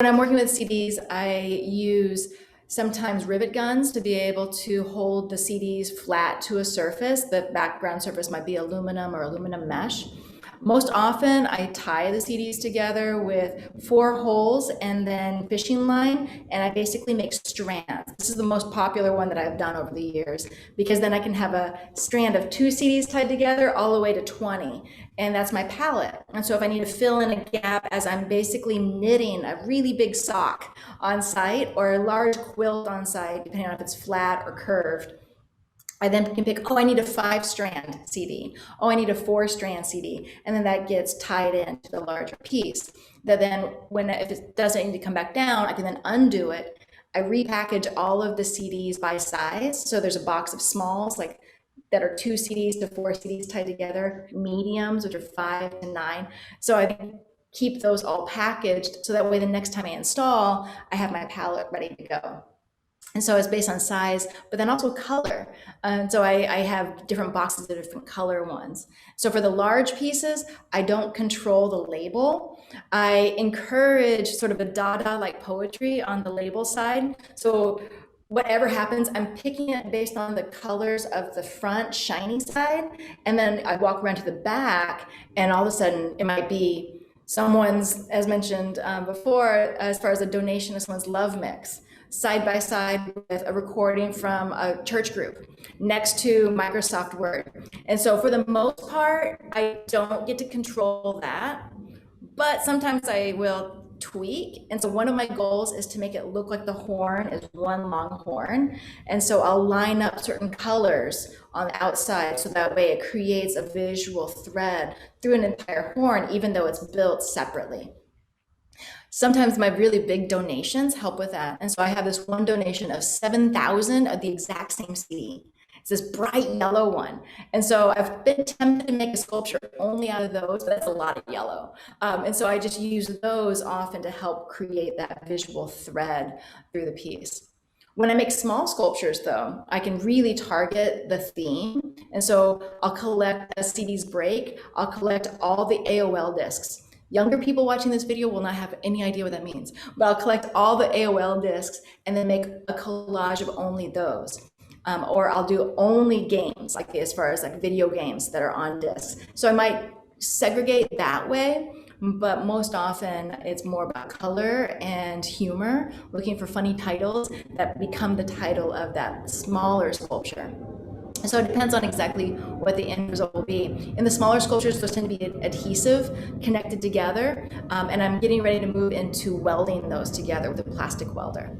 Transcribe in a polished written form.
I'm working with CDs, I use sometimes rivet guns to be able to hold the CDs flat to a surface. The background surface might be aluminum or aluminum mesh. Most often, I tie the CDs together with 4 holes and then fishing line, and I basically make strands. This is the most popular one that I've done over the years, because then I can have a strand of 2 CDs tied together all the way to 20, and that's my palette. And so if I need to fill in a gap as I'm basically knitting a really big sock on site or a large quilt on site, depending on if it's flat or curved, I then can pick, oh, I need a 5-strand CD. Oh, I need a 4-strand CD. And then that gets tied into the larger piece. That then, if it doesn't need to come back down, I can then undo it. I repackage all of the CDs by size. So there's a box of smalls, like that are 2 CDs to 4 CDs tied together, mediums, which are 5 to 9. So I keep those all packaged, so that way the next time I install, I have my palette ready to go. And so it's based on size, but then also color. And so I have different boxes of different color ones. So for the large pieces, I don't control the label. I encourage sort of a Dada-like poetry on the label side. So whatever happens, I'm picking it based on the colors of the front shiny side. And then I walk around to the back, and all of a sudden it might be someone's, as mentioned before, as far as a donation of someone's love mix, side by side with a recording from a church group next to Microsoft Word. And so for the most part, I don't get to control that, but sometimes I will tweak. And so one of my goals is to make it look like the horn is one long horn. And so I'll line up certain colors on the outside, so that way it creates a visual thread through an entire horn, even though it's built separately. Sometimes my really big donations help with that. And so I have this one donation of 7,000 of the exact same CD. It's this bright yellow one. And so I've been tempted to make a sculpture only out of those, but that's a lot of yellow. And so I just use those often to help create that visual thread through the piece. When I make small sculptures, though, I can really target the theme. And so I'll collect, as CDs break, I'll collect all the AOL discs. Younger people watching this video will not have any idea what that means, but I'll collect all the AOL discs and then make a collage of only those. Or I'll do only games, like as far as like video games that are on discs. So I might segregate that way, but most often it's more about color and humor, looking for funny titles that become the title of that smaller sculpture. So it depends on exactly what the end result will be. In the smaller sculptures, those tend to be adhesive, connected together, and I'm getting ready to move into welding those together with a plastic welder.